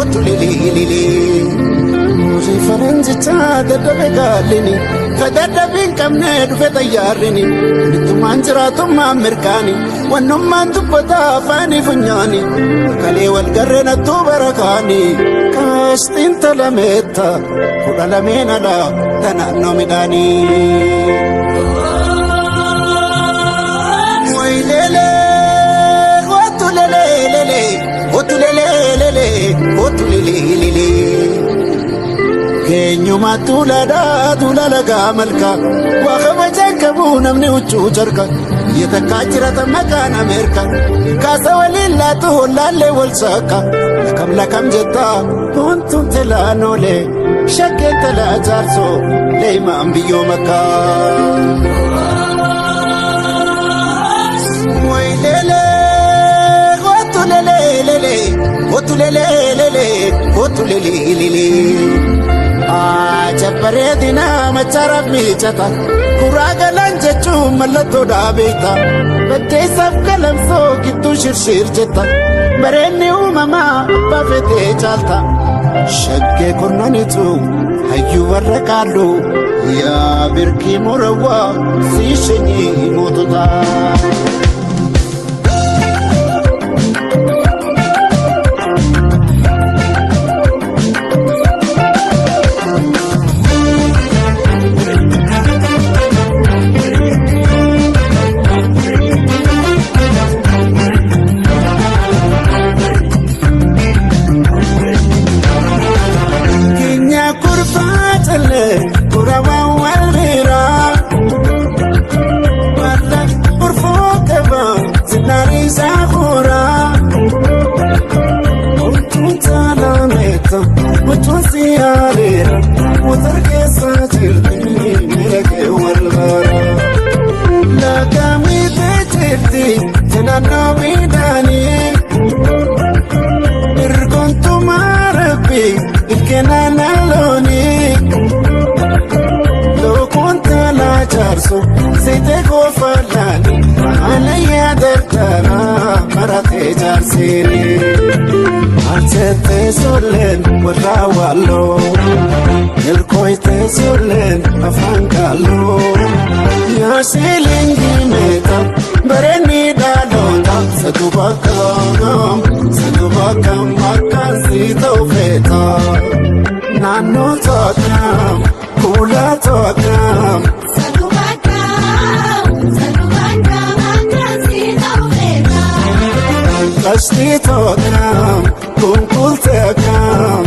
otulili muzi faranjita daddabe gaalini fadadabin kamne dufe tayyaarini nittumaan jiraatummaa mirkaani wannummaan dubbata afaanii funyaani kalee walgarree nattuu barakaani kaastiin talameetta fudha lameen alaa tanaannoo midhaanii otulele keenyuma tulala gaamalka waa wajan kabu namni huccuu jarka yatakkaa jirata maqaan ameerika kaasa waliin laatu hollaallee wal saaka lakam jetta huntuun telaanole shakkeen talaa jaarsoo leeymaan biyyoo makkaa otulele jabbareedina macharab miicata kuraa galaan jechuun mallattoo dhaabeeta baddeessaaf galamsoo gidduu shirshiir jetta bareenni uumamaa abbaa fedhee caalta shaggee kurnanitu hayyuu warra qaallu yaa birkii morawwaa sii shenyii mootota Sete kofalani alaya dartara marate jarsini achete solen warrawallo elkoite solen afangalo ya silingi meta bareni dalota satubakam makasi tawfeta nano tokam kula tokam Kashti tokam, kunkul tekam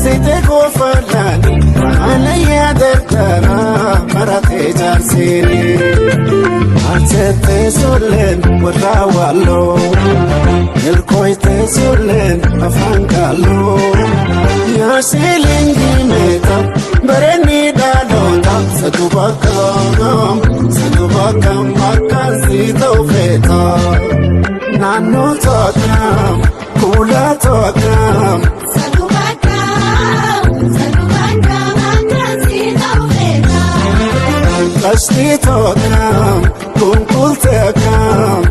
Sete kofalani alaya dartara marate jarsini achete solen warrawallo elkoite solen afangalo ya silingi meta bareni dalota satubakam makasi tawfeta nano tokam kula tokam Itootnaam kunkulteeknaam